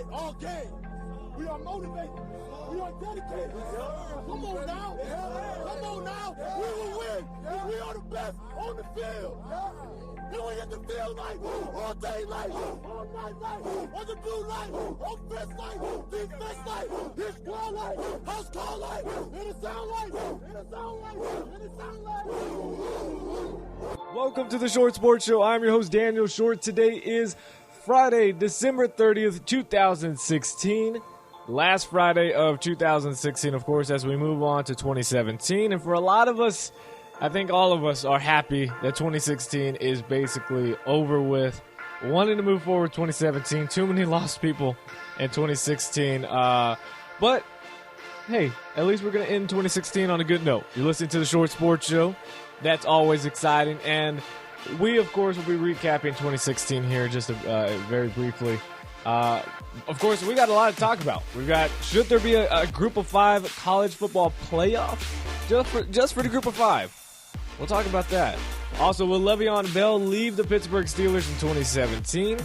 it all game. We are motivated. We are dedicated. Come on now. Come on now. We will win. We are the best on the field. And we hit the field light, all day light, all night light, on the blue light, offense light, defense light, his squad light, house call light, and the sound light, and the sound light, and the sound light. Welcome to the Short Sports Show. I'm your host, Daniel Short. Today is Friday, December 30th, 2016. Last Friday of 2016, of course, as we move on to 2017. And for a lot of us, I think all of us are happy that 2016 is basically over with. Wanting to move forward 2017. Too many lost people in 2016. But, hey, at least we're going to end 2016 on a good note. You're listening to the Short Sports Show. That's always exciting. And we, of course, will be recapping 2016 here just very briefly. Of course, we got a lot to talk about. We got, should there be a Group of 5 college football playoff? Just for the Group of 5. We'll talk about that. Also, will Le'Veon Bell leave the Pittsburgh Steelers in 2017?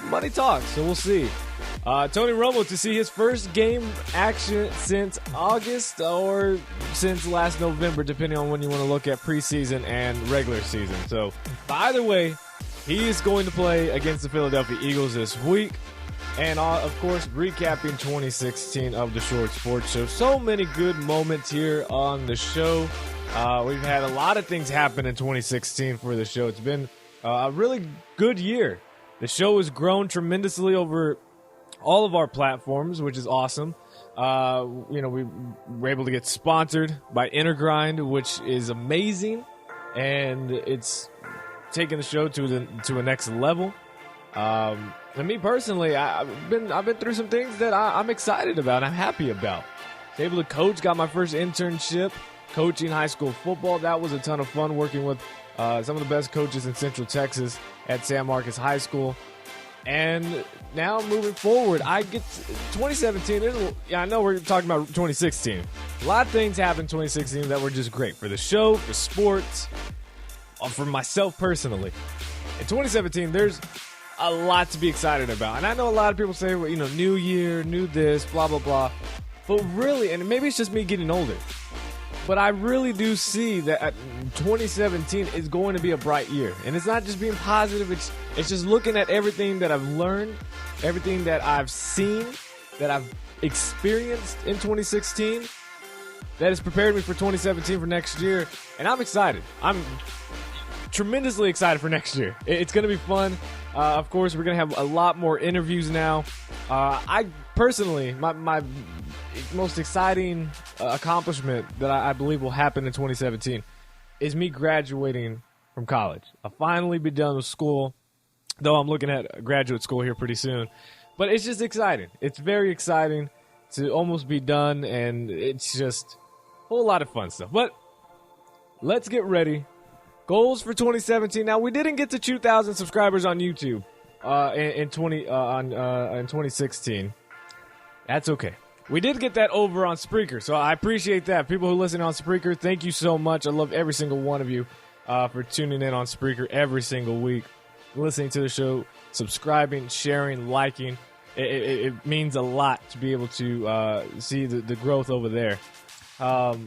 Money talks, so we'll see. Tony Romo to see his first game action since August or since last November, depending on when you want to look at preseason and regular season. So, either way, he is going to play against the Philadelphia Eagles this week. And, of course, recapping 2016 of the Short Sports Show. So many good moments here on the show. We've had a lot of things happen in 2016 for the show. It's been a really good year. The show has grown tremendously over all of our platforms, which is awesome. We were able to get sponsored by InnerGrind, which is amazing, and it's taking the show to a next level. And me personally, I've been through some things that I'm excited about. I'm happy about. I was able to coach, got my first internship coaching high school football. That was a ton of fun working with some of the best coaches in Central Texas at San Marcos High School. And now moving forward, I get 2017. I know we're talking about 2016. A lot of things happened in 2016 that were just great for the show, for sports, for myself personally. In 2017, there's a lot to be excited about. And I know a lot of people say, well, new year, new this, blah, blah, blah. But really, and maybe it's just me getting older, but I really do see that 2017 is going to be a bright year. And it's not just being positive. It's just looking at everything that I've learned, everything that I've seen, that I've experienced in 2016 that has prepared me for 2017 for next year. And I'm excited. I'm tremendously excited for next year. It's going to be fun. Of course, we're going to have a lot more interviews now. I personally, my most exciting accomplishment that I believe will happen in 2017 is me graduating from college. I'll finally be done with school, though I'm looking at graduate school here pretty soon. But it's just exciting. It's very exciting to almost be done, and it's just a whole lot of fun stuff. But let's get ready. Goals for 2017. Now, we didn't get to 2,000 subscribers on YouTube in 2016. That's okay. We did get that over on Spreaker, so I appreciate that. People who listen on Spreaker, thank you so much. I love every single one of you for tuning in on Spreaker every single week, listening to the show, subscribing, sharing, liking. It means a lot to be able to see the growth over there. But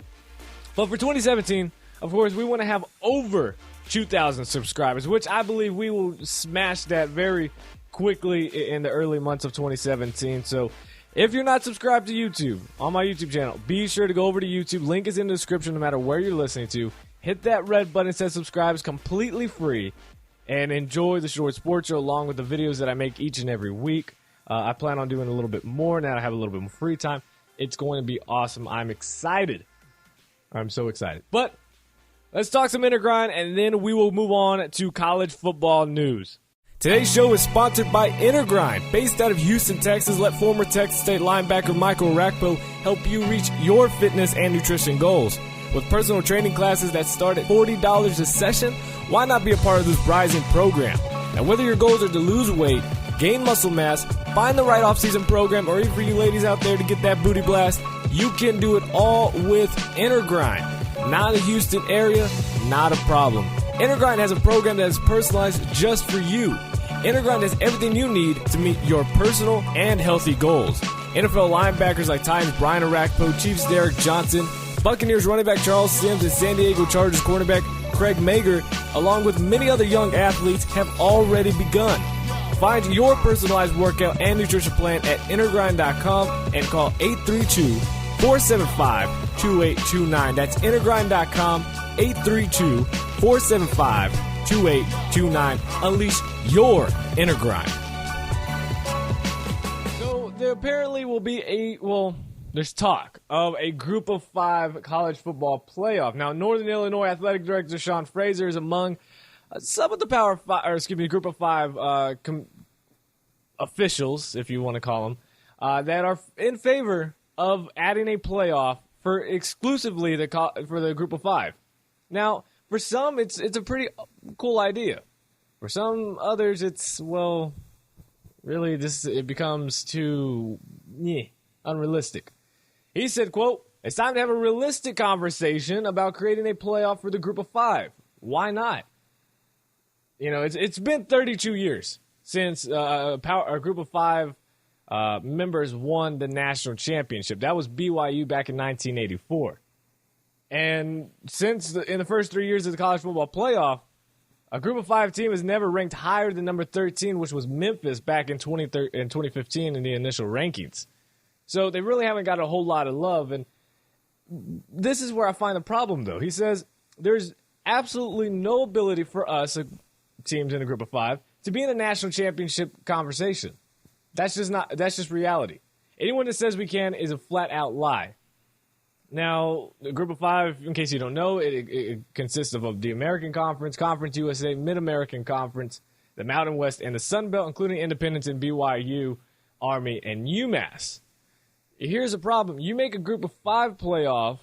for 2017, of course, we want to have over 2,000 subscribers, which I believe we will smash that very quickly in the early months of 2017. So if you're not subscribed to YouTube, on my YouTube channel, be sure to go over to YouTube. Link is in the description no matter where you're listening to. Hit that red button that says subscribe. It's completely free. And enjoy the Short Sports Show along with the videos that I make each and every week. I plan on doing a little bit more now that I have a little bit more free time. It's going to be awesome. I'm excited. I'm so excited. But let's talk some InnerGrind, and then we will move on to college football news. Today's show is sponsored by InnerGrind. Based out of Houston, Texas, let former Texas State linebacker Michael Rakpo help you reach your fitness and nutrition goals. With personal training classes that start at $40 a session, why not be a part of this rising program? Now, whether your goals are to lose weight, gain muscle mass, find the right off-season program, or even for you ladies out there to get that booty blast, you can do it all with InnerGrind. Not in the Houston area, not a problem. InnerGrind has a program that is personalized just for you. InnerGrind has everything you need to meet your personal and healthy goals. NFL linebackers like Titans Brian Orakpo, Chiefs Derek Johnson, Buccaneers running back Charles Sims, and San Diego Chargers cornerback Craig Mager, along with many other young athletes, have already begun. Find your personalized workout and nutrition plan at InnerGrind.com and call 832-475-2829. That's InnerGrind.com, 832-475-2829. Unleash your inner grind. So there apparently will be there's talk of a Group of 5 college football playoff. Now, Northern Illinois Athletic Director Sean Fraser is among some of the Group of 5 officials, if you want to call them, that are in favor of adding a playoff for exclusively for the Group of 5. Now, for some, it's a pretty cool idea. For some others, it becomes too unrealistic. He said, quote, "It's time to have a realistic conversation about creating a playoff for the Group of 5. Why not? It's been 32 years since a Group of 5 members won the national championship. That was BYU back in 1984. And in the first 3 years of the college football playoff, a Group of 5 team has never ranked higher than number 13, which was Memphis back in 2015 in the initial rankings. So they really haven't got a whole lot of love. And this is where I find the problem, though. He says there's absolutely no ability for us, teams in a Group of 5, to be in a national championship conversation. That's just reality. Anyone that says we can is a flat-out lie. Now, the Group of 5, in case you don't know, it consists of the American Conference, Conference USA, Mid-American Conference, the Mountain West, and the Sun Belt, including Independence and BYU, Army, and UMass. Here's the problem. You make a Group of 5 playoff,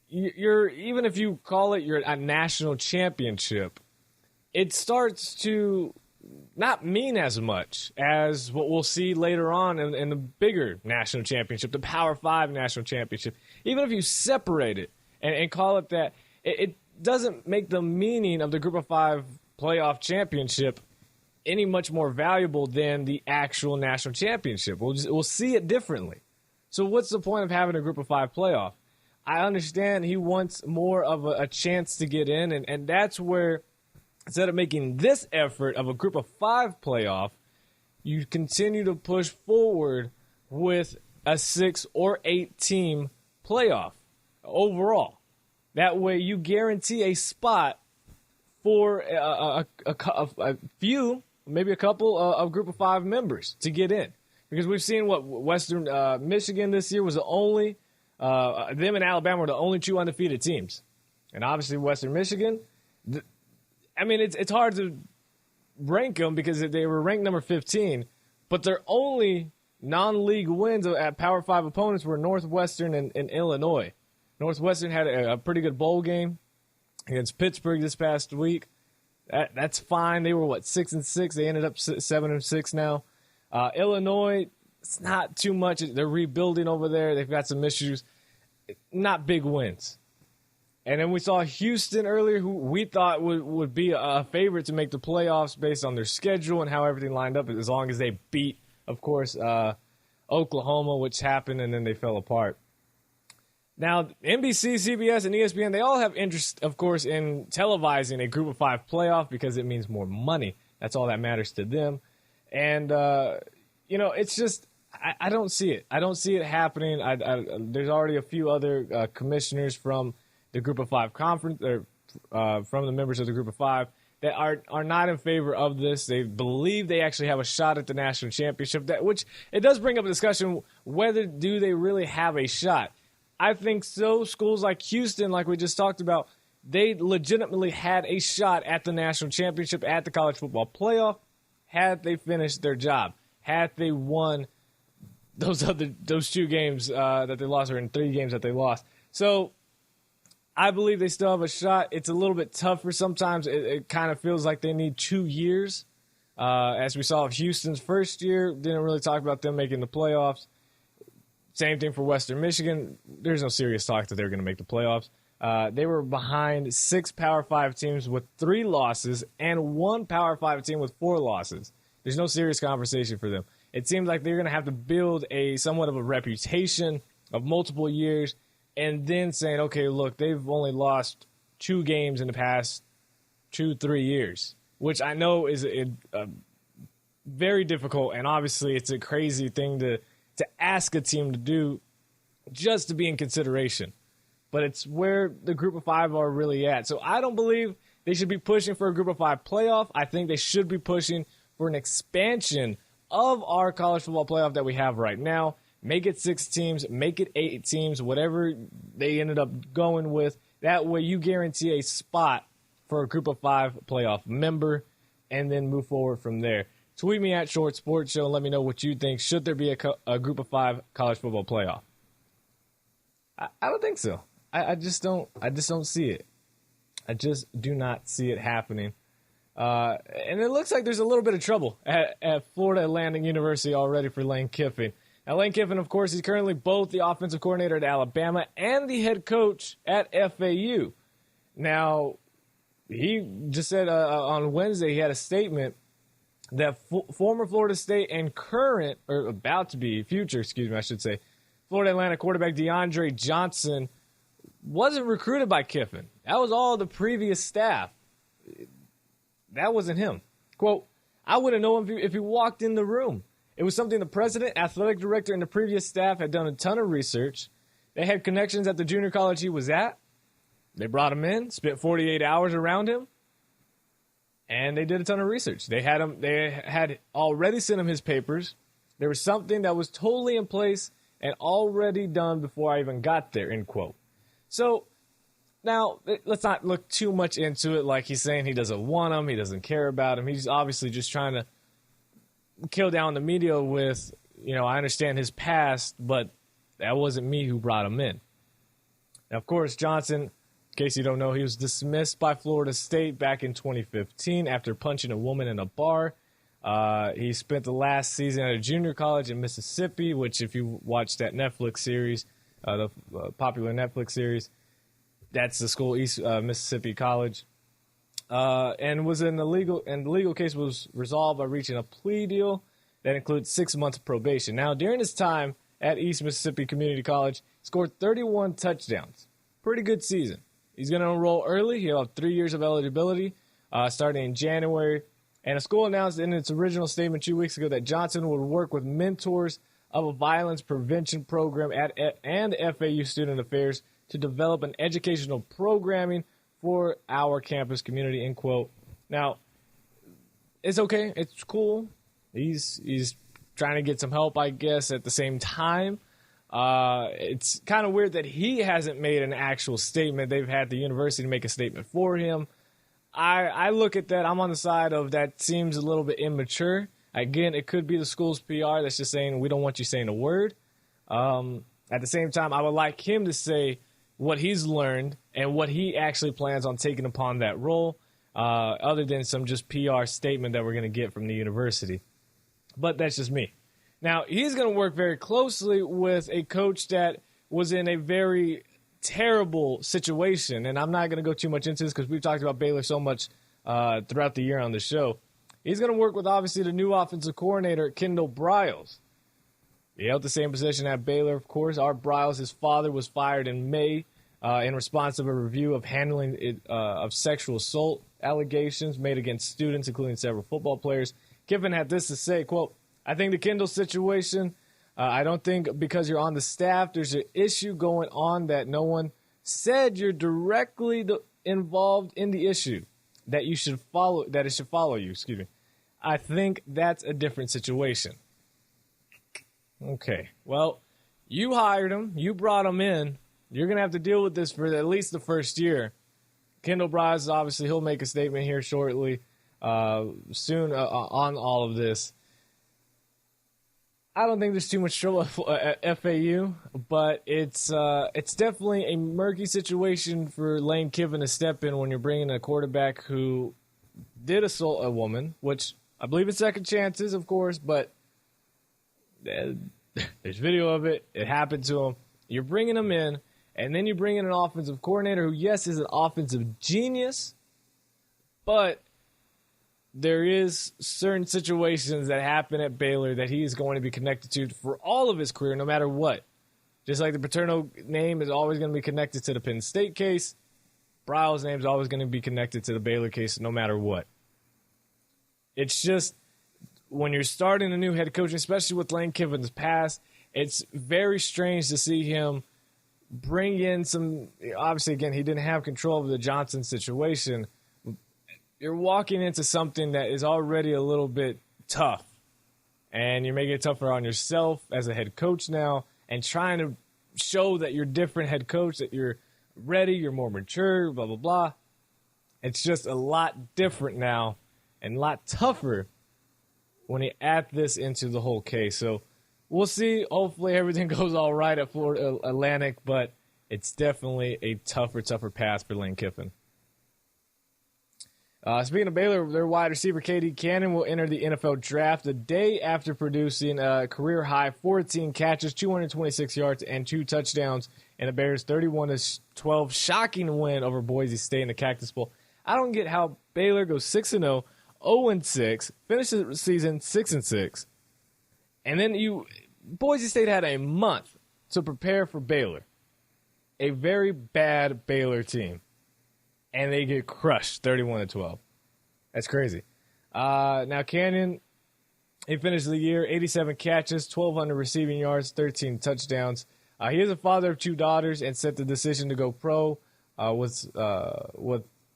even if you call it a national championship, it starts to not mean as much as what we'll see later on in the bigger national championship, the Power 5 national championship. Even if you separate it and call it that, it doesn't make the meaning of the Group of 5 playoff championship any much more valuable than the actual national championship. We'll see it differently. So what's the point of having a Group of 5 playoff? I understand he wants more of a chance to get in, and that's where, instead of making this effort of a Group of 5 playoff, you continue to push forward with a 6 or 8 team playoff overall. That way you guarantee a spot for a few, maybe a couple of Group of 5 members to get in. Because we've seen Western Michigan this year was the only, them and Alabama were the only 2 undefeated teams. And obviously Western Michigan, it's hard to rank them because they were ranked number 15, but their only non-league wins at Power 5 opponents were Northwestern and Illinois. Northwestern had a pretty good bowl game against Pittsburgh this past week. That's fine. They were 6-6. They ended up 7-6 now. Illinois, it's not too much. They're rebuilding over there. They've got some issues. Not big wins. And then we saw Houston earlier, who we thought would be a favorite to make the playoffs based on their schedule and how everything lined up, as long as they beat, of course, Oklahoma, which happened, and then they fell apart. Now, NBC, CBS, and ESPN, they all have interest, of course, in televising a Group of 5 playoff because it means more money. That's all that matters to them. And, it's just, I don't see it. I don't see it happening. There's already a few other commissioners from the Group of 5 conference, or from the members of the Group of 5, that are not in favor of this. They believe they actually have a shot at the national championship, which it does bring up a discussion, whether do they really have a shot. I think so. Schools like Houston, like we just talked about, they legitimately had a shot at the national championship, at the college football playoff, had they finished their job, had they won those 2 games that they lost, or in 3 games that they lost. So I believe they still have a shot. It's a little bit tougher sometimes. It kind of feels like they need 2 years. As we saw of Houston's first year, didn't really talk about them making the playoffs. Same thing for Western Michigan. There's no serious talk that they're going to make the playoffs. They were behind 6 Power 5 teams with 3 losses and 1 Power 5 team with 4 losses. There's no serious conversation for them. It seems like they're going to have to build a somewhat of a reputation of multiple years and then saying, okay, look, they've only lost 2 games in the past 2-3 years, which I know is very difficult, and obviously it's a crazy thing to ask a team to do just to be in consideration. But it's where the group of 5 are really at. So I don't believe they should be pushing for a group of 5 playoff. I think they should be pushing for an expansion of our college football playoff that we have right now. Make it 6 teams, make it 8 teams, whatever they ended up going with. That way you guarantee a spot for a group of 5 playoff member and then move forward from there. Tweet me at Short Sports Show and let me know what you think. Should there be a group of 5 college football playoff? I don't think so. I just don't see it. I just do not see it happening. And it looks like there's a little bit of trouble at Florida Atlantic University already for Lane Kiffin. Now, Lane Kiffin, of course, he's currently both the offensive coordinator at Alabama and the head coach at FAU. Now, he just said on Wednesday he had a statement that former Florida State and current, or about to be, future, Florida Atlantic quarterback DeAndre Johnson wasn't recruited by Kiffin. That was all the previous staff. That wasn't him. Quote, I wouldn't know him if he walked in the room. It was something the president, athletic director, and the previous staff had done a ton of research. They had connections at the junior college he was at. They brought him in, spent 48 hours around him, and they did a ton of research. They had already sent him his papers. There was something that was totally in place and already done before I even got there, end quote. So now, let's not look too much into it like he's saying he doesn't want him, he doesn't care about him. He's obviously just trying to kill down the media with, I understand his past, but that wasn't me who brought him in. Now, of course, Johnson, in case you don't know, he was dismissed by Florida State back in 2015 after punching a woman in a bar. He spent the last season at a junior college in Mississippi, which if you watch that Netflix series, the popular Netflix series, that's the school, East Mississippi College. And the legal case was resolved by reaching a plea deal that includes 6 months of probation. Now, during his time at East Mississippi Community College, he scored 31 touchdowns. Pretty good season. He's going to enroll early. He'll have 3 years of eligibility starting in January. And the school announced in its original statement 2 weeks ago that Johnson would work with mentors of a violence prevention program and FAU Student Affairs to develop an educational programming for our campus community, end quote. Now, it's okay. It's cool. He's trying to get some help, I guess, at the same time. It's kind of weird that he hasn't made an actual statement. They've had the university make a statement for him. I look at that. I'm on the side of that seems a little bit immature. Again, it could be the school's PR that's just saying, we don't want you saying a word. At the same time, I would like him to say what he's learned and what he actually plans on taking upon that role, other than some just PR statement that we're going to get from the university. But that's just me. Now, he's going to work very closely with a coach that was in a very terrible situation, and I'm not going to go too much into this because we've talked about Baylor so much throughout the year on the show. He's going to work with, obviously, the new offensive coordinator, Kendall Briles. He held the same position at Baylor, of course. Art Briles, his father, was fired in May in response to a review of handling of sexual assault allegations made against students, including several football players. Kiffin had this to say, quote, I think the Kendall situation, I don't think because you're on the staff, there's an issue going on that no one said you're directly involved in the issue that you should follow, that it should follow you, excuse me. I think that's a different situation. Okay, well, you hired him, you brought him in, you're going to have to deal with this for at least the first year. Kendall Briles, obviously, he'll make a statement here shortly, soon on all of this. I don't think there's too much trouble at FAU, but it's definitely a murky situation for Lane Kiffin to step in when you're bringing a quarterback who did assault a woman, which I believe in second chances, of course, but there's video of it. It happened to him. You're bringing him in, And then you bring in an offensive coordinator who, yes, is an offensive genius, but there is certain situations that happen at Baylor that he is going to be connected to for all of his career, no matter what. Just like the Paterno name is always going to be connected to the Penn State case, Briles' name is always going to be connected to the Baylor case, no matter what. It's just, when you're starting a new head coach, especially with Lane Kiffin's past, it's very strange to see him bring in some, obviously, again, he didn't have control of the Johnson situation. You're walking into something that is already a little bit tough, and you're making it tougher on yourself as a head coach now, and trying to show that you're a different head coach, that you're ready, you're more mature, blah, blah, blah. It's just a lot different now and a lot tougher when you add this into the whole case. So we'll see. Hopefully everything goes all right at Florida Atlantic, but it's definitely a tougher path for Lane Kiffin. Speaking of Baylor, their wide receiver KD Cannon will enter the NFL draft the day after producing a career-high 14 catches, 226 yards, and 2 touchdowns in the Bears' 31-12 shocking win over Boise State in the Cactus Bowl. I don't get how Baylor goes 6-0, 0-6, finishes the season 6-6, and then Boise State had a month to prepare for Baylor, a very bad Baylor team. And they get crushed, 31-12. That's crazy. Now, Canyon, he finished the year 87 catches, 1,200 receiving yards, 13 touchdowns. He is a father of 2 daughters and set the decision to go pro with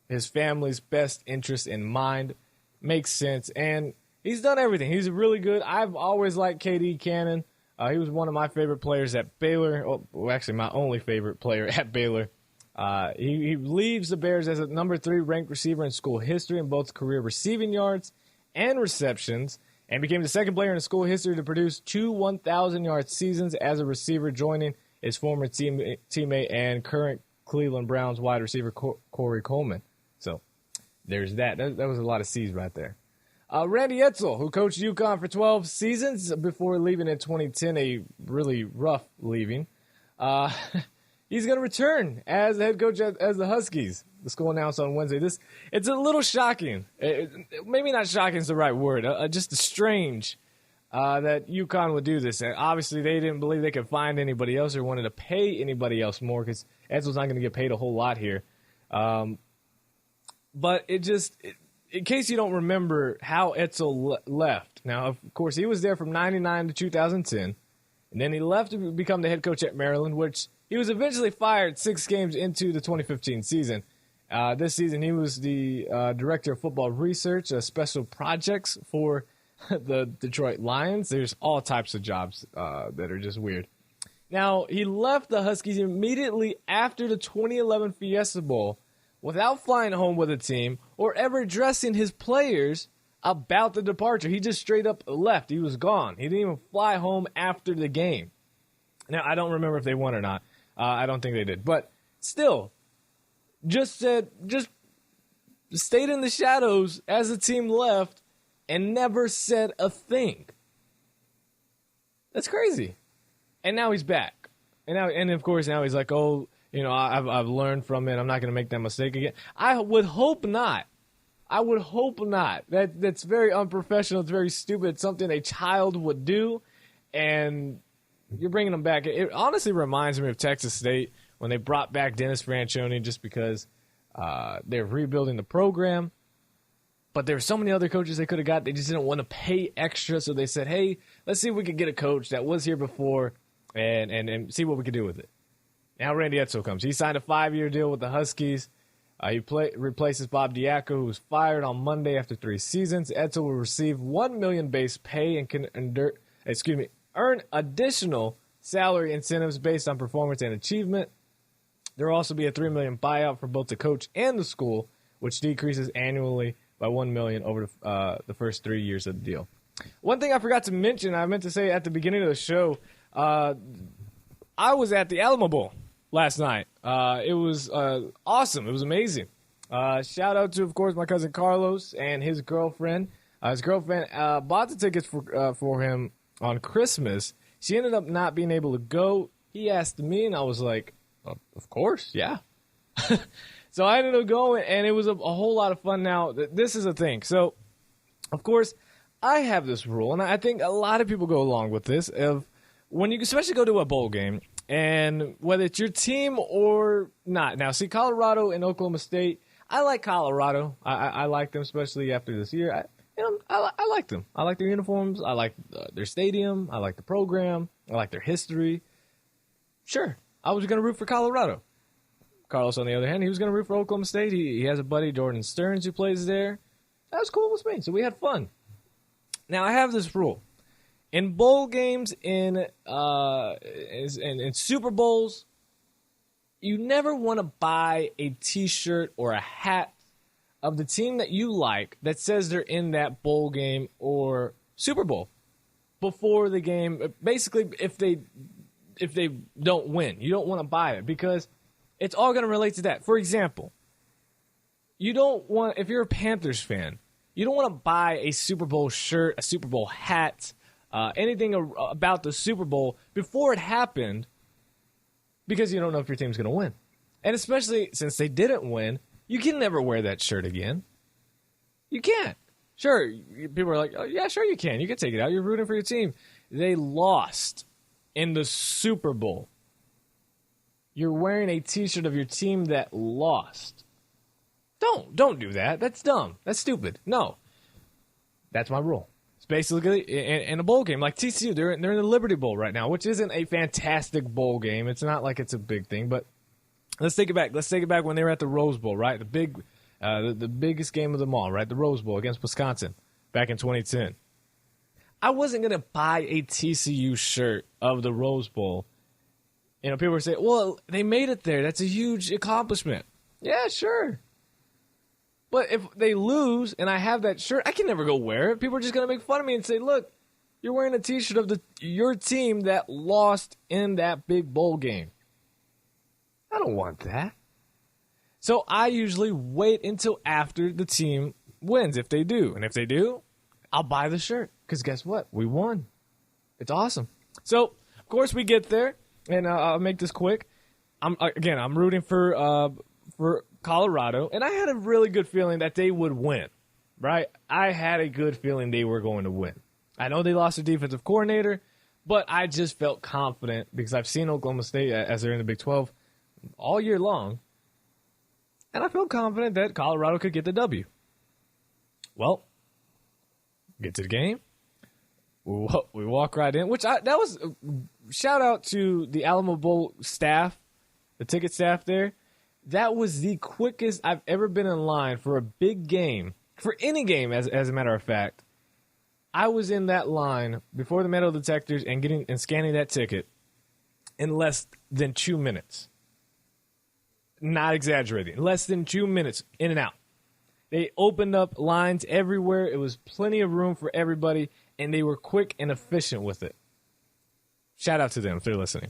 his family's best interest in mind. Makes sense. And he's done everything. He's really good. I've always liked KD Cannon. He was one of my favorite players at Baylor. Well, actually, my only favorite player at Baylor. He leaves the Bears as a number 3 ranked receiver in school history in both career receiving yards and receptions, and became the second player in school history to produce 2 1,000-yard seasons as a receiver, joining his former teammate and current Cleveland Browns wide receiver Corey Coleman. So there's that. That was a lot of C's right there. Randy Edsall, who coached UConn for 12 seasons before leaving in 2010, a really rough leaving. He's going to return as the head coach as the Huskies. The school announced on Wednesday. It's a little shocking. Maybe not shocking is the right word. Just strange that UConn would do this. And obviously, they didn't believe they could find anybody else or wanted to pay anybody else more because Edsall's not going to get paid a whole lot here. But in case you don't remember how Edsall left. Now, of course, he was there from 99 to 2010. And then he left to become the head coach at Maryland, which he was eventually fired 6 games into the 2015 season. This season, he was the director of football research, special projects for the Detroit Lions. There's all types of jobs that are just weird. Now, he left the Huskies immediately after the 2011 Fiesta Bowl without flying home with a team or ever addressing his players about the departure. He just straight up left. He was gone. He didn't even fly home after the game. Now, I don't remember if they won or not. I don't think they did. But still, just stayed in the shadows as the team left and never said a thing. That's crazy. And now he's back. And of course, now he's like, oh, I've learned from it. I'm not going to make that mistake again. I would hope not. That's very unprofessional. It's very stupid. It's something a child would do. And you're bringing them back. It honestly reminds me of Texas State when they brought back Dennis Franchione just because they're rebuilding the program. But there were so many other coaches they could have got. They just didn't want to pay extra. So they said, hey, let's see if we could get a coach that was here before and see what we could do with it. Now Randy Edsall comes. He signed a 5-year deal with the Huskies. He replaces Bob Diaco, who was fired on Monday after 3 seasons. Edsall will receive $1 million base pay and can earn additional salary incentives based on performance and achievement. There will also be a $3 million buyout for both the coach and the school, which decreases annually by $1 million over the first 3 years of the deal. One thing I forgot to mention, I meant to say at the beginning of the show, I was at the Alamo Bowl last night. It was awesome. It was amazing. Shout out to, of course, my cousin Carlos and his girlfriend. His girlfriend bought the tickets for him on Christmas. She ended up not being able to go. He asked me, and I was like, Of course, yeah. So I ended up going, and it was a whole lot of fun. Now, this is a thing. So, of course, I have this rule, and I think a lot of people go along with this, of when you especially go to a bowl game, and whether it's your team or not. Now, see, Colorado and Oklahoma State, I like Colorado. I like them, especially after this year. I like them. I like their uniforms. I like their stadium. I like the program. I like their history. Sure, I was going to root for Colorado. Carlos, on the other hand, he was going to root for Oklahoma State. He has a buddy, Jordan Stearns, who plays there. That was cool with me, so we had fun. Now, I have this rule. In bowl games, in Super Bowls, you never want to buy a T-shirt or a hat of the team that you like that says they're in that bowl game or Super Bowl before the game. Basically, if they don't win, you don't want to buy it because it's all going to relate to that. For example, you don't want, if you're a Panthers fan, you don't want to buy a Super Bowl shirt, a Super Bowl hat, anything about the Super Bowl before it happened because you don't know if your team's going to win. And especially since they didn't win, you can never wear that shirt again. You can't. Sure, people are like, oh, yeah, sure you can. You can take it out. You're rooting for your team. They lost in the Super Bowl. You're wearing a T-shirt of your team that lost. Don't do that. That's dumb. That's stupid. No. That's my rule. It's basically in a bowl game. Like TCU, they're in the Liberty Bowl right now, which isn't a fantastic bowl game. It's not like it's a big thing, but let's take it back. Let's take it back when they were at the Rose Bowl, right? The biggest game of them all, right? The Rose Bowl against Wisconsin back in 2010. I wasn't going to buy a TCU shirt of the Rose Bowl. You know, people were saying, well, they made it there. That's a huge accomplishment. Yeah, sure. But if they lose and I have that shirt, I can never go wear it. People are just going to make fun of me and say, look, you're wearing a T-shirt of your team that lost in that big bowl game. I don't want that. So I usually wait until after the team wins, if they do. And if they do, I'll buy the shirt. Because guess what? We won. It's awesome. So, of course, we get there. And I'll make this quick. I'm rooting for Colorado, and I had a really good feeling that they would win, right? I had a good feeling they were going to win. I know they lost their defensive coordinator, but I just felt confident because I've seen Oklahoma State as they're in the Big 12 all year long, and I felt confident that Colorado could get the W. Well, get to the game. We walk right in, shout out to the Alamo Bowl staff, the ticket staff there. That was the quickest I've ever been in line for a big game, for any game, as a matter of fact. I was in that line before the metal detectors and scanning that ticket in less than 2 minutes. Not exaggerating. Less than 2 minutes, in and out. They opened up lines everywhere. It was plenty of room for everybody, and they were quick and efficient with it. Shout out to them if they're listening.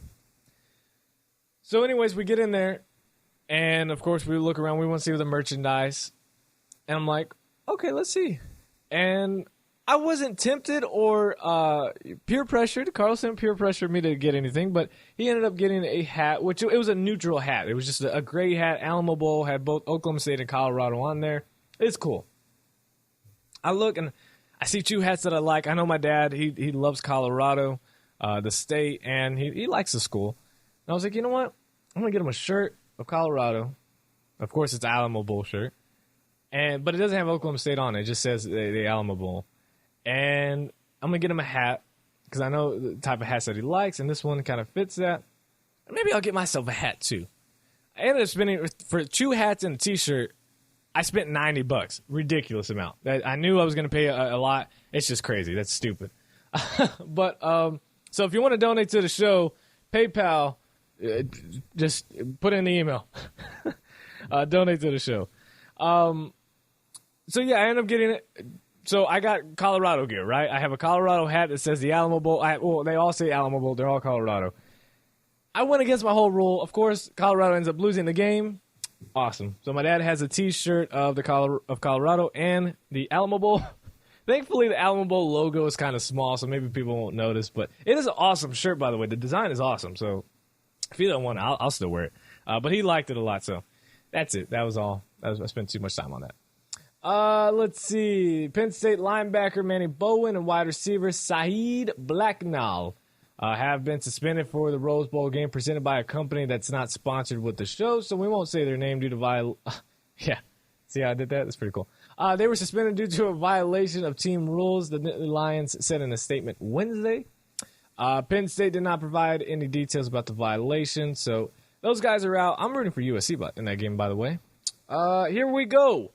So anyways, we get in there, and of course we look around. We want to see the merchandise. And I'm like, okay, let's see. And I wasn't tempted or peer pressured. Carlson peer pressured me to get anything, but he ended up getting a hat, which it was a neutral hat. It was just a gray hat. Alamo Bowl had both Oklahoma State and Colorado on there. It's cool. I look and I see two hats that I like. I know my dad, he loves Colorado, the state, and he likes the school. And I was like, you know what? I'm going to get him a shirt of Colorado. Of course, it's Alamo Bowl shirt. But it doesn't have Oklahoma State on it. It just says the Alamo Bowl. And I'm going to get him a hat because I know the type of hats that he likes, and this one kind of fits that. Maybe I'll get myself a hat, too. I ended up spending, for 2 hats and a T-shirt, I spent $90. Ridiculous amount. I knew I was going to pay a lot. It's just crazy. That's stupid. But so if you want to donate to the show, PayPal, just put in the email. Donate to the show. So, yeah, I ended up getting it. So I got Colorado gear, right? I have a Colorado hat that says the Alamo Bowl. They all say Alamo Bowl. They're all Colorado. I went against my whole rule. Of course, Colorado ends up losing the game. Awesome. So my dad has a T-shirt of Colorado and the Alamo Bowl. Thankfully, the Alamo Bowl logo is kind of small, so maybe people won't notice. But it is an awesome shirt, by the way. The design is awesome. So if you don't want it, I'll still wear it. But he liked it a lot, so that's it. That was all. I spent too much time on that. Let's see. Penn State linebacker Manny Bowen and wide receiver Saeed Blacknall have been suspended for the Rose Bowl game presented by a company that's not sponsored with the show, so we won't say their name due to yeah. See how I did that? That's pretty cool. They were suspended due to a violation of team rules, the Lions said in a statement Wednesday. Penn State did not provide any details about the violation, so those guys are out. I'm rooting for USC in that game, by the way. Here we go.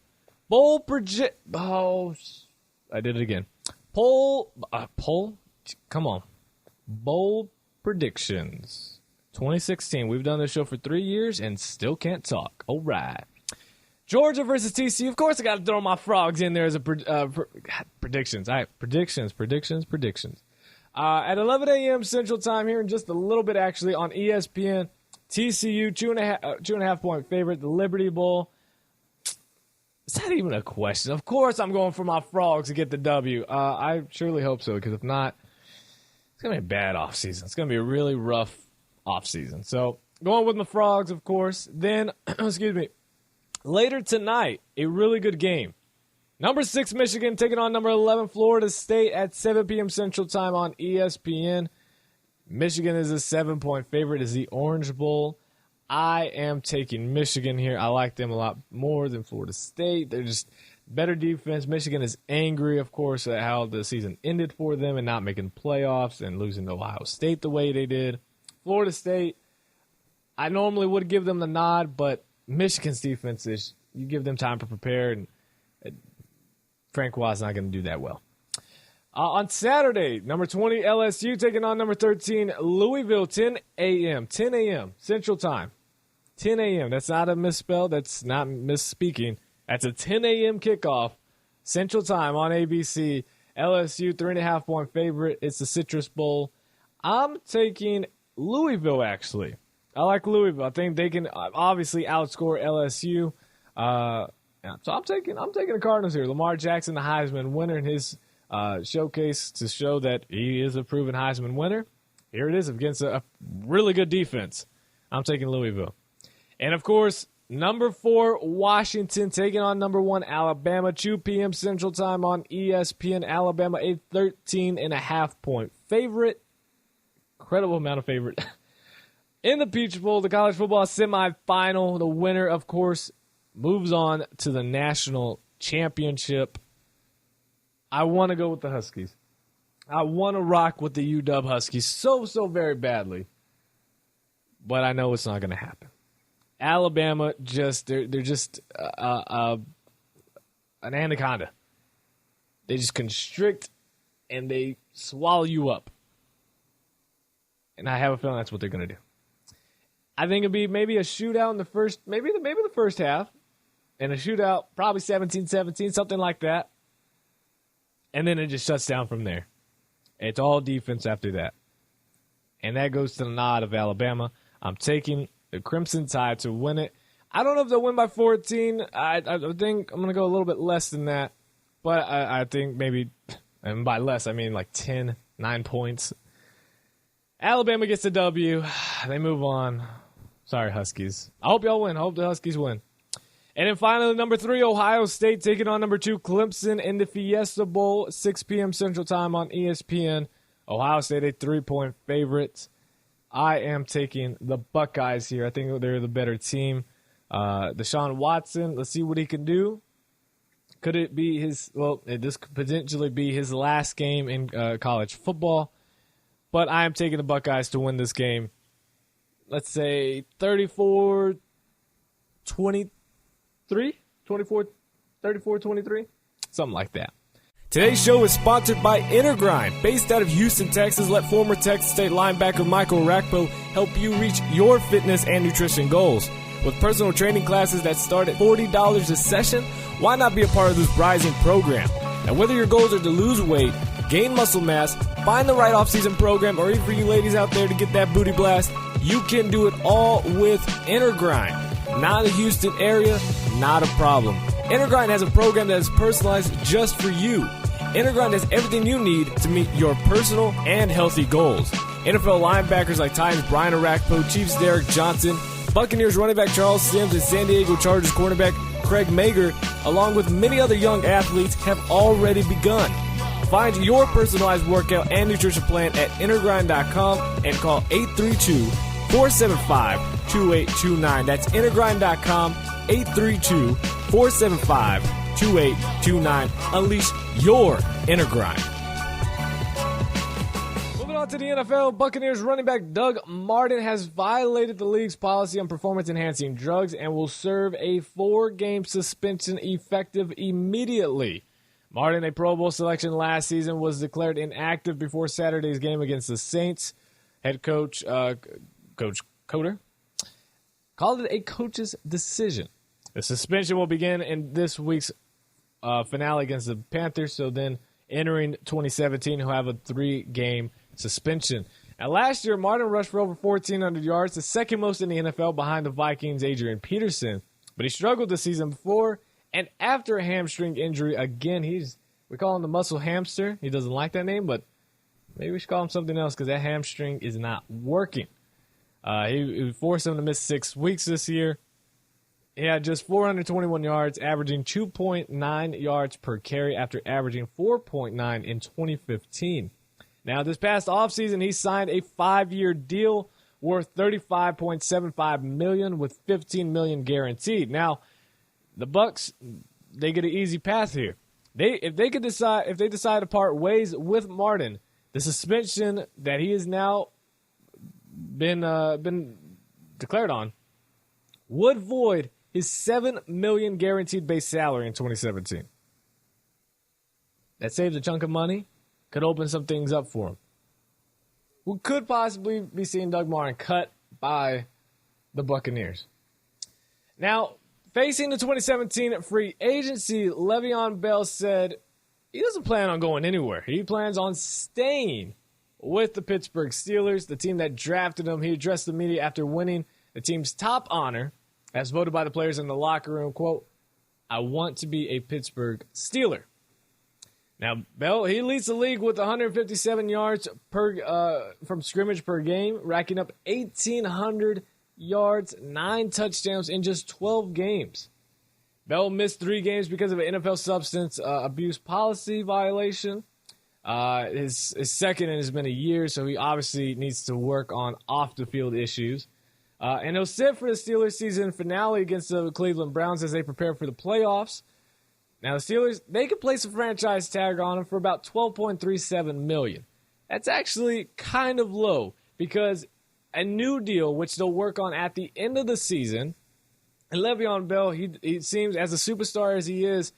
Bowl project. Oh, I did it again. Poll. Come on. Bowl predictions. 2016. We've done this show for 3 years and still can't talk. All right. Georgia versus TCU. Of course, I got to throw my frogs in there as a predictions. All right, predictions. At 11 a.m. Central Time here in just a little bit, actually, on ESPN. TCU, 2.5 point favorite. The Liberty Bowl. Is that even a question? Of course I'm going for my frogs to get the W. I surely hope so, because if not, it's going to be a bad offseason. It's going to be a really rough offseason. So, going with my frogs, of course. Then, excuse me, later tonight, a really good game. Number 6, Michigan, taking on number 11, Florida State at 7 p.m. Central Time on ESPN. Michigan is a 7-point favorite. Is the Orange Bowl. I am taking Michigan here. I like them a lot more than Florida State. They're just better defense. Michigan is angry, of course, at how the season ended for them and not making playoffs and losing to Ohio State the way they did. Florida State, I normally would give them the nod, but Michigan's defense is, you give them time to prepare, and Frank Watt's not going to do that well. On Saturday, number 20, LSU taking on number 13, Louisville, 10 a.m. Central Time. 10 a.m. That's not a misspell. That's not misspeaking. That's a 10 a.m. kickoff, Central Time on ABC. LSU, 3.5 point favorite. It's the Citrus Bowl. I'm taking Louisville, actually. I like Louisville. I think they can obviously outscore LSU. So I'm taking the Cardinals here. Lamar Jackson, the Heisman winner, in his showcase to show that he is a proven Heisman winner. Here it is against a really good defense. I'm taking Louisville. And, of course, number 4, Washington taking on number 1, Alabama, 2 p.m. Central Time on ESPN. Alabama, a 13.5 point favorite. Incredible amount of favorite. In the Peach Bowl, the college football semifinal, the winner, of course, moves on to the national championship. I want to go with the Huskies. I want to rock with the UW Huskies so very badly. But I know it's not going to happen. Alabama, they're just an anaconda. They just constrict and they swallow you up. And I have a feeling that's what they're going to do. I think it'll be maybe a shootout in the first, maybe the first half. And a shootout, probably 17-17, something like that. And then it just shuts down from there. It's all defense after that. And that goes to the nod of Alabama. I'm taking the Crimson Tide to win it. I don't know if they'll win by 14. I think I'm going to go a little bit less than that. But I think maybe, and by less, I mean like 10, 9 points. Alabama gets a W. They move on. Sorry, Huskies. I hope y'all win. I hope the Huskies win. And then finally, number 3, Ohio State taking on number 2, Clemson in the Fiesta Bowl, 6 p.m. Central Time on ESPN. Ohio State, a 3-point favorite. I am taking the Buckeyes here. I think they're the better team. Deshaun Watson, let's see what he can do. Could it be this could potentially be his last game in college football. But I am taking the Buckeyes to win this game. Let's say 34-23. 34-23, something like that. Today's show is sponsored by InnerGrind. Based out of Houston, Texas, let former Texas State linebacker Michael Rakpo help you reach your fitness and nutrition goals. With personal training classes that start at $40 a session, why not be a part of this rising program? Now, whether your goals are to lose weight, gain muscle mass, find the right off-season program, or even for you ladies out there to get that booty blast, you can do it all with InnerGrind. Not in the Houston area, not a problem. InnerGrind has a program that is personalized just for you. InnerGrind has everything you need to meet your personal and healthy goals. NFL linebackers like Titans Brian Orakpo, Chiefs Derek Johnson, Buccaneers running back Charles Sims and San Diego Chargers cornerback Craig Mager, along with many other young athletes, have already begun. Find your personalized workout and nutrition plan at InnerGrind.com and call 832-475-2829. That's InnerGrind.com, 832-475-2829. Unleash your inner grind. Moving on to the NFL, Buccaneers running back Doug Martin has violated the league's policy on performance-enhancing drugs and will serve a 4-game suspension effective immediately. Martin, a Pro Bowl selection last season, was declared inactive before Saturday's game against the Saints. Head coach, Coach Coder, called it a coach's decision. The suspension will begin in this week's finale against the Panthers, so then entering 2017, he'll have a 3-game suspension. Now, last year, Martin rushed for over 1,400 yards, the second most in the NFL behind the Vikings' Adrian Peterson. But he struggled the season before and after a hamstring injury. Again, we call him the muscle hamster. He doesn't like that name, but maybe we should call him something else because that hamstring is not working. He forced him to miss 6 weeks this year. He had just 421 yards, averaging 2.9 yards per carry after averaging 4.9 in 2015. Now, this past offseason, he signed a 5-year deal worth $35.75 million with $15 million guaranteed. Now, the Bucs, they get an easy path here. If they decide to part ways with Martin, the suspension that he has now been declared on would void his $7 million guaranteed base salary in 2017. That saves a chunk of money, could open some things up for him. We could possibly be seeing Doug Martin cut by the Buccaneers. Now, facing the 2017 free agency, Le'Veon Bell said he doesn't plan on going anywhere. He plans on staying with the Pittsburgh Steelers, the team that drafted him. He addressed the media after winning the team's top honor, as voted by the players in the locker room, quote, "I want to be a Pittsburgh Steeler." Now, Bell, he leads the league with 157 yards from scrimmage per game, racking up 1,800 yards, 9 touchdowns in just 12 games. Bell missed 3 games because of an NFL substance abuse policy violation. His second in as many years, so he obviously needs to work on off-the-field issues. And he'll sit for the Steelers season finale against the Cleveland Browns as they prepare for the playoffs. Now, the Steelers, they could place a franchise tag on him for about $12.37 million. That's actually kind of low because a new deal, which they'll work on at the end of the season, and Le'Veon Bell, he seems, as a superstar as he is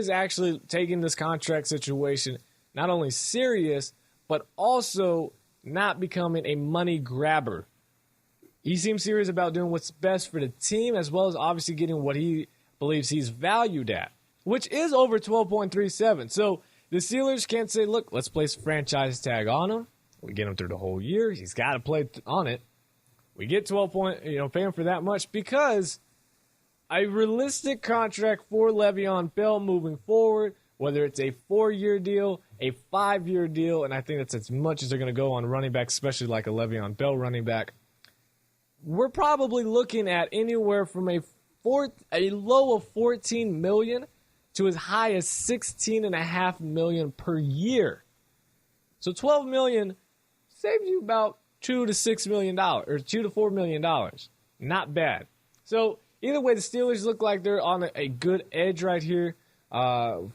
actually taking this contract situation not only serious, but also not becoming a money grabber. He seems serious about doing what's best for the team, as well as obviously getting what he believes he's valued at, which is over 12.37. So the Steelers can't say, look, let's place a franchise tag on him. We get him through the whole year. He's got to play on it. We get 12 pay him for that much, because a realistic contract for Le'Veon Bell moving forward, whether it's a 4-year deal, a 5-year deal, and I think that's as much as they're going to go on running back, especially like a Le'Veon Bell running back, we're probably looking at anywhere from a low of $14 million to as high as $16.5 million per year. So $12 million saves you about $2 to $6 million, or $2 to $4 million. Not bad. So either way, the Steelers look like they're on a good edge right here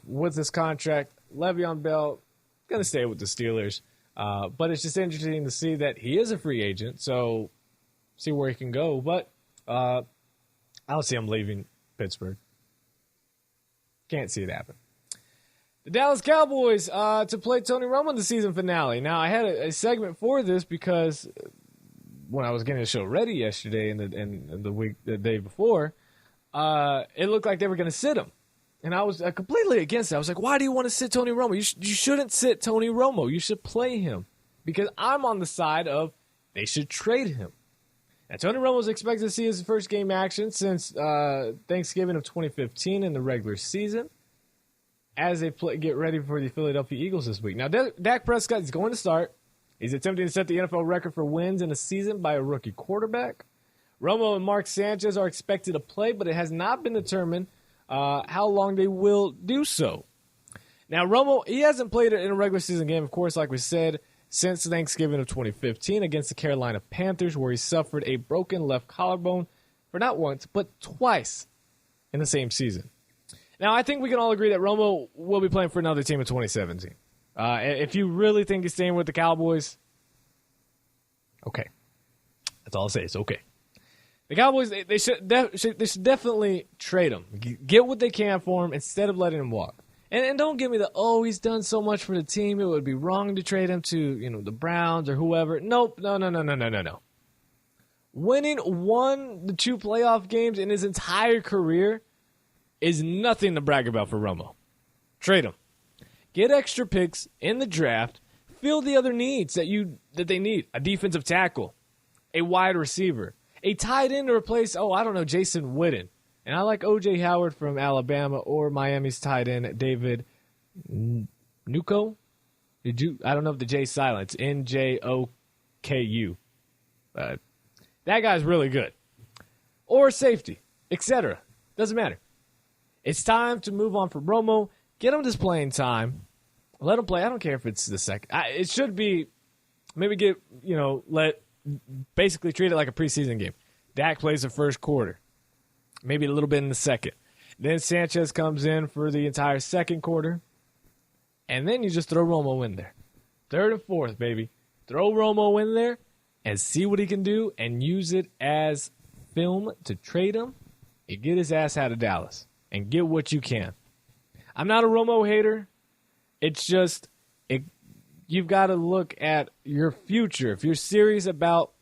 with this contract. Le'Veon Bell going to stay with the Steelers, but it's just interesting to see that he is a free agent. So see where he can go, but I don't see him leaving Pittsburgh. Can't see it happen. The Dallas Cowboys to play Tony Romo in the season finale. Now, I had a segment for this because when I was getting the show ready yesterday and the day before, it looked like they were going to sit him. And I was completely against it. I was like, why do you want to sit Tony Romo? You shouldn't sit Tony Romo. You should play him. Because I'm on the side of they should trade him. Now, Tony Romo is expected to see his first game action since Thanksgiving of 2015 in the regular season as they get ready for the Philadelphia Eagles this week. Now, Dak Prescott is going to start. He's attempting to set the NFL record for wins in a season by a rookie quarterback. Romo and Mark Sanchez are expected to play, but it has not been determined how long they will do so. Now, Romo, he hasn't played in a regular season game, of course, like we said, since Thanksgiving of 2015 against the Carolina Panthers, where he suffered a broken left collarbone for not once, but twice in the same season. Now, I think we can all agree that Romo will be playing for another team in 2017. If you really think he's staying with the Cowboys, okay. That's all I'll say. It's okay. The Cowboys, they should definitely trade him. Get what they can for him instead of letting him walk. And don't give me he's done so much for the team, it would be wrong to trade him to, the Browns or whoever. Nope. No. Winning 1-2 playoff games in his entire career is nothing to brag about for Romo. Trade him. Get extra picks in the draft. Fill the other needs that they need. A defensive tackle, a wide receiver, a tight end to replace, Jason Witten. And I like O.J. Howard from Alabama or Miami's tight end, David Njoku. I don't know if the J's silent. It's Njoku. That guy's really good. Or safety, etc. Doesn't matter. It's time to move on from Romo. Get him this playing time. Let him play. I don't care if it's the second. It should be maybe basically treat it like a preseason game. Dak plays the first quarter. Maybe a little bit in the second. Then Sanchez comes in for the entire second quarter. And then you just throw Romo in there. Third and fourth, baby. Throw Romo in there and see what he can do and use it as film to trade him and get his ass out of Dallas and get what you can. I'm not a Romo hater. It's just you've got to look at your future. If you're serious about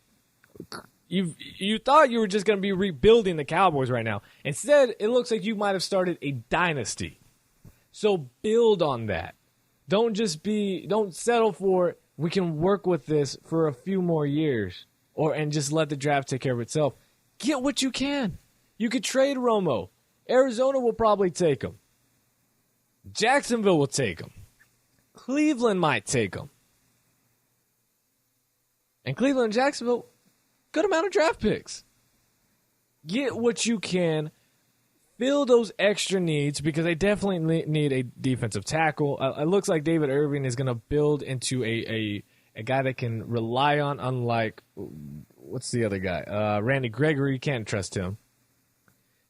you thought you were just going to be rebuilding the Cowboys right now. Instead, it looks like you might have started a dynasty. So build on that. Don't settle for we can work with this for a few more years and just let the draft take care of itself. Get what you can. You could trade Romo. Arizona will probably take him. Jacksonville will take him. Cleveland might take him. And Cleveland and Jacksonville, good amount of draft picks. Get what you can. Fill those extra needs because they definitely need a defensive tackle. It looks like David Irving is going to build into a guy that can rely on, unlike, what's the other guy? Randy Gregory. You can't trust him.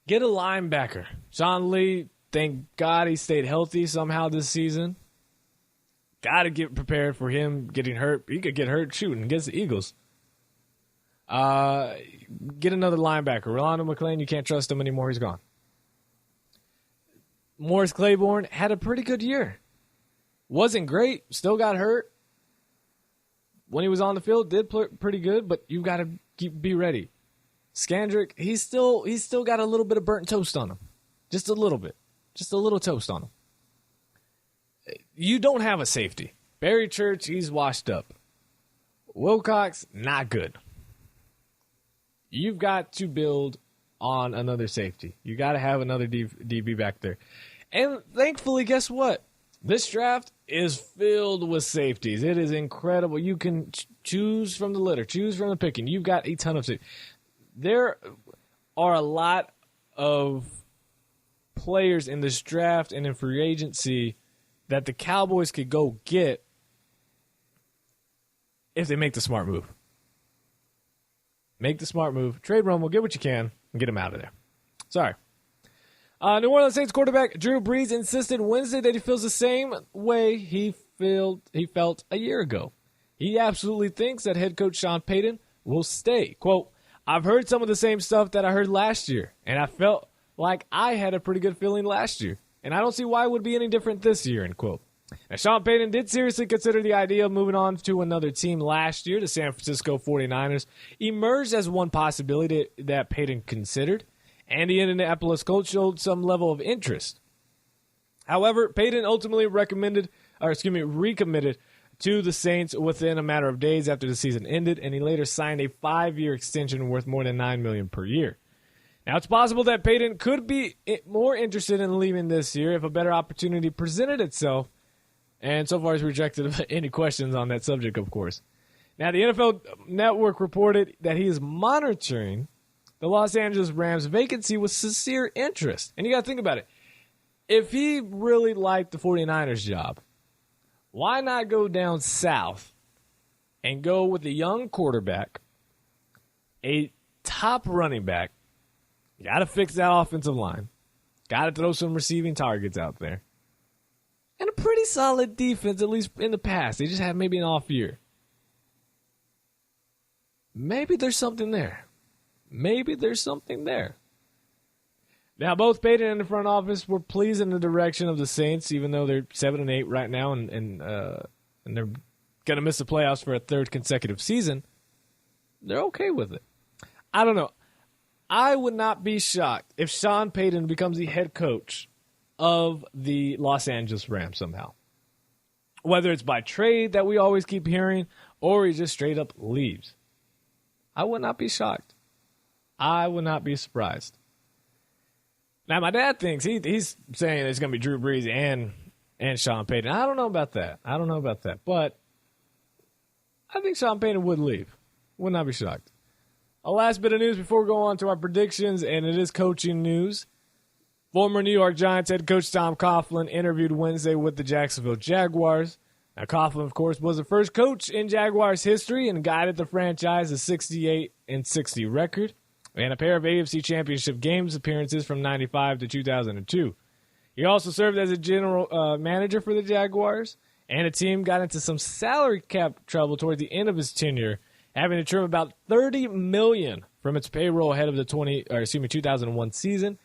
Get a linebacker. Sean Lee, thank God he stayed healthy somehow this season. Got to get prepared for him getting hurt. He could get hurt shooting against the Eagles. Get another linebacker. Rolando McClain, you can't trust him anymore. He's gone. Morris Claiborne had a pretty good year. Wasn't great. Still got hurt. When he was on the field, did play pretty good, but you got to be ready. Scandrick, he's still got a little bit of burnt toast on him. Just a little bit. Just a little toast on him. You don't have a safety. Barry Church, he's washed up. Wilcox, not good. You've got to build on another safety. You got to have another DB back there. And thankfully, guess what? This draft is filled with safeties. It is incredible. You can choose from the litter, choose from the picking. You've got a ton of safeties. There are a lot of players in this draft and in free agency that the Cowboys could go get if they make the smart move. Make the smart move. Trade Romo, get what you can, and get him out of there. Sorry. New Orleans Saints quarterback Drew Brees insisted Wednesday that he feels the same way he felt a year ago. He absolutely thinks that head coach Sean Payton will stay. Quote, I've heard some of the same stuff that I heard last year, and I felt like I had a pretty good feeling last year, and I don't see why it would be any different this year, end quote. Now, Sean Payton did seriously consider the idea of moving on to another team last year. The San Francisco 49ers emerged as one possibility that Payton considered, and the Indianapolis Colts showed some level of interest. However, Payton ultimately recommitted to the Saints within a matter of days after the season ended, and he later signed a 5-year extension worth more than $9 million per year. Now, it's possible that Payton could be more interested in leaving this year if a better opportunity presented itself, and so far he's rejected any questions on that subject, of course. Now, the NFL Network reported that he is monitoring the Los Angeles Rams vacancy was sincere interest. And you got to think about it. If he really liked the 49ers job, why not go down south and go with a young quarterback, a top running back? You got to fix that offensive line. Got to throw some receiving targets out there. And a pretty solid defense, at least in the past. They just had maybe an off year. Maybe there's something there. Maybe there's something there. Now, both Payton and the front office were pleased in the direction of the Saints, even though they're 7-8 right now, and they're going to miss the playoffs for a third consecutive season. They're okay with it. I don't know. I would not be shocked if Sean Payton becomes the head coach of the Los Angeles Rams somehow. Whether it's by trade that we always keep hearing, or he just straight up leaves. I would not be shocked. I would not be surprised. Now, my dad thinks he's saying it's going to be Drew Brees and Sean Payton. I don't know about that. But I think Sean Payton would leave. Would not be shocked. A last bit of news before we go on to our predictions, and it is coaching news. Former New York Giants head coach Tom Coughlin interviewed Wednesday with the Jacksonville Jaguars. Now, Coughlin, of course, was the first coach in Jaguars history and guided the franchise a 68-60 record and a pair of AFC Championship games appearances from 95 to 2002. He also served as a general manager for the Jaguars, and the team got into some salary cap trouble toward the end of his tenure, having to trim about $30 million from its payroll ahead of the 2001 season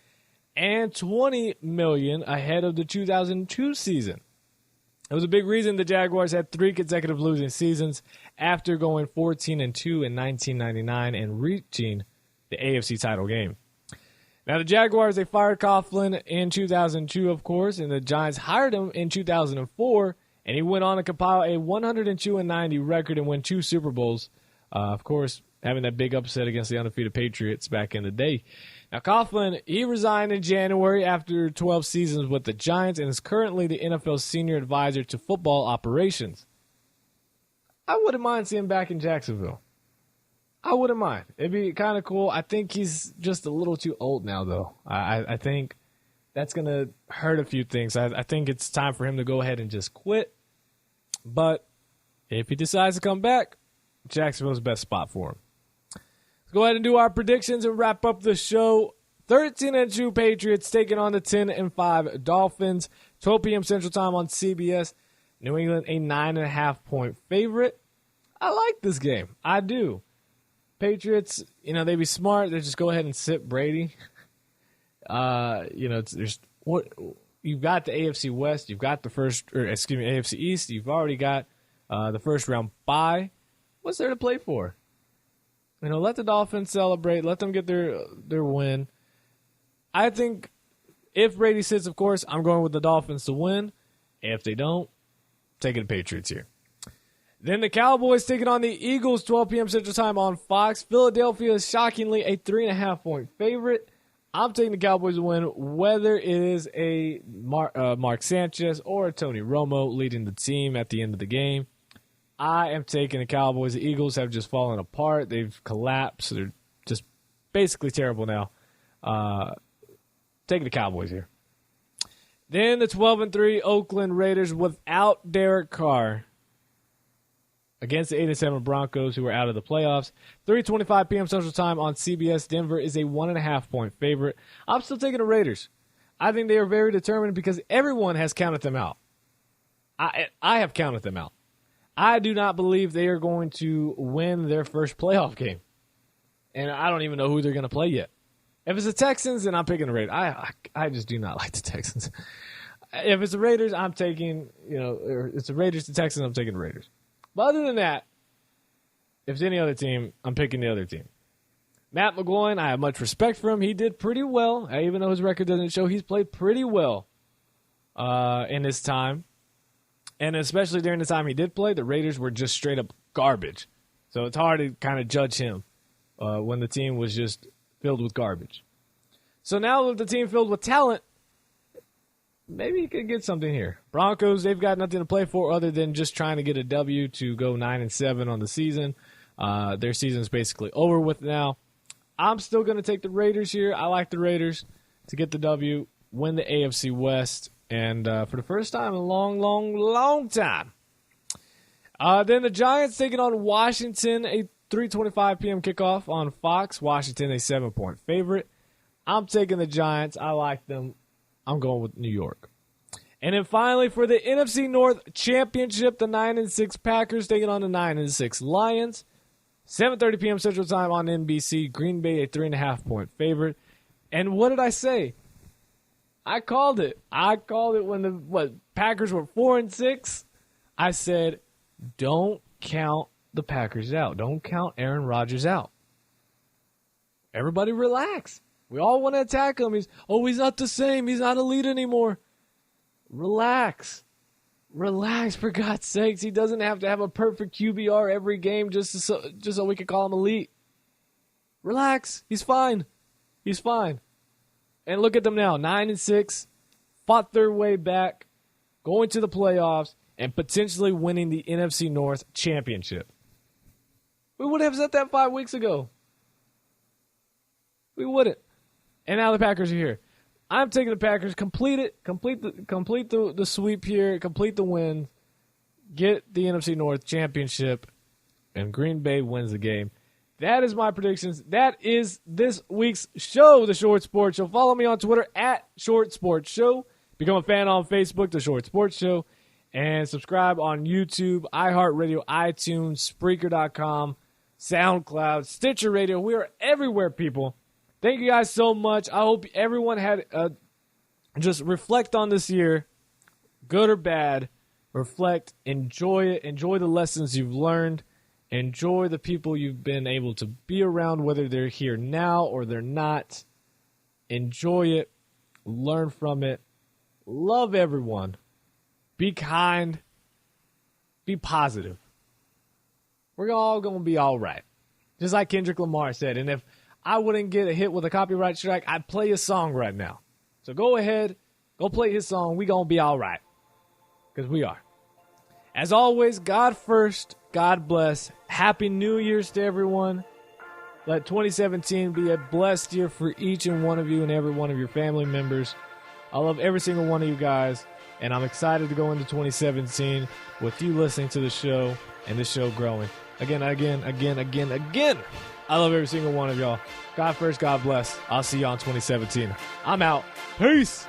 and $20 million ahead of the 2002 season. It was a big reason the Jaguars had 3 consecutive losing seasons after going 14-2 in 1999 and reaching the AFC title game. Now, the Jaguars, they fired Coughlin in 2002, of course, and the Giants hired him in 2004, and he went on to compile a 102-90 record and win 2 Super Bowls, of course, having that big upset against the undefeated Patriots back in the day. Now, Coughlin, he resigned in January after 12 seasons with the Giants and is currently the NFL's senior advisor to football operations. I wouldn't mind seeing him back in Jacksonville. I wouldn't mind. It'd be kind of cool. I think he's just a little too old now, though. I think that's going to hurt a few things. I think it's time for him to go ahead and just quit. But if he decides to come back, Jacksonville's the best spot for him. Let's go ahead and do our predictions and wrap up the show. 13-2 Patriots taking on the 10-5 Dolphins. 12 p.m. Central Time on CBS. New England a 9.5-point favorite. I like this game. I do. Patriots, they be smart. They just go ahead and sit Brady. There's what you've got the AFC West. You've got AFC East. You've already got the first round bye. What's there to play for? Let the Dolphins celebrate. Let them get their win. I think if Brady sits, of course, I'm going with the Dolphins to win. If they don't, taking the Patriots here. Then the Cowboys taking on the Eagles, 12 p.m. Central Time on Fox. Philadelphia is shockingly a 3.5-point favorite. I'm taking the Cowboys to win, whether it is a Mark Sanchez or a Tony Romo leading the team at the end of the game. I am taking the Cowboys. The Eagles have just fallen apart. They've collapsed. They're just basically terrible now. Taking the Cowboys here. Then the 12-3 Oakland Raiders without Derek Carr against the 8-7 Broncos, who are out of the playoffs. 3:25 p.m. Central Time on CBS. Denver is a 1.5-point favorite. I'm still taking the Raiders. I think they are very determined because everyone has counted them out. I have counted them out. I do not believe they are going to win their first playoff game. And I don't even know who they're going to play yet. If it's the Texans, then I'm picking the Raiders. I just do not like the Texans. If it's the Raiders, I'm taking, or it's the Raiders, the Texans, I'm taking the Raiders. But other than that, if it's any other team, I'm picking the other team. Matt McGloin, I have much respect for him. He did pretty well. Even though his record doesn't show, he's played pretty well in his time. And especially during the time he did play, the Raiders were just straight up garbage. So it's hard to kind of judge him when the team was just filled with garbage. So now with the team filled with talent, maybe he could get something here. Broncos, they've got nothing to play for other than just trying to get a W to go 9-7 on the season. Their season's basically over with now. I'm still going to take the Raiders here. I like the Raiders to get the W, win the AFC West, and for the first time in a long, long, long time. Then the Giants taking on Washington, a 3:25 p.m. kickoff on Fox. Washington, a 7-point favorite. I'm taking the Giants. I like them. I'm going with New York. And then finally, for the NFC North Championship, the 9-6 Packers taking on the 9-6 Lions. 7:30 p.m. Central Time on NBC. Green Bay, a 3.5-point favorite. And what did I say? I called it. I called it when the Packers were 4-6. I said, don't count the Packers out. Don't count Aaron Rodgers out. Everybody relax. We all want to attack him. He's not the same. He's not elite anymore. Relax. Relax, for God's sakes. He doesn't have to have a perfect QBR every game just so we can call him elite. Relax. He's fine. He's fine. And look at them now. 9-6. Fought their way back. Going to the playoffs. And potentially winning the NFC North Championship. We would have said that 5 weeks ago. We wouldn't. And now the Packers are here. I'm taking the Packers. Complete the sweep here. Complete the win. Get the NFC North Championship. And Green Bay wins the game. That is my predictions. That is this week's show, The Short Sports Show. Follow me on Twitter at Short Sports Show. Become a fan on Facebook, The Short Sports Show. And subscribe on YouTube, iHeartRadio, iTunes, Spreaker.com, SoundCloud, Stitcher Radio. We are everywhere, people. Thank you guys so much. I hope everyone had just reflect on this year, good or bad. Reflect, enjoy it, enjoy the lessons you've learned, enjoy the people you've been able to be around, whether they're here now or they're not. Enjoy it, learn from it, love everyone. Be kind. Be positive. We're all going to be all right. Just like Kendrick Lamar said. And if I wouldn't get a hit with a copyright strike, I'd play his song right now. So go ahead. Go play his song. We going to be all right. Because we are. As always, God first. God bless. Happy New Year's to everyone. Let 2017 be a blessed year for each and one of you and every one of your family members. I love every single one of you guys. And I'm excited to go into 2017 with you listening to the show and the show growing. Again. I love every single one of y'all. God first, God bless. I'll see you on 2017. I'm out. Peace.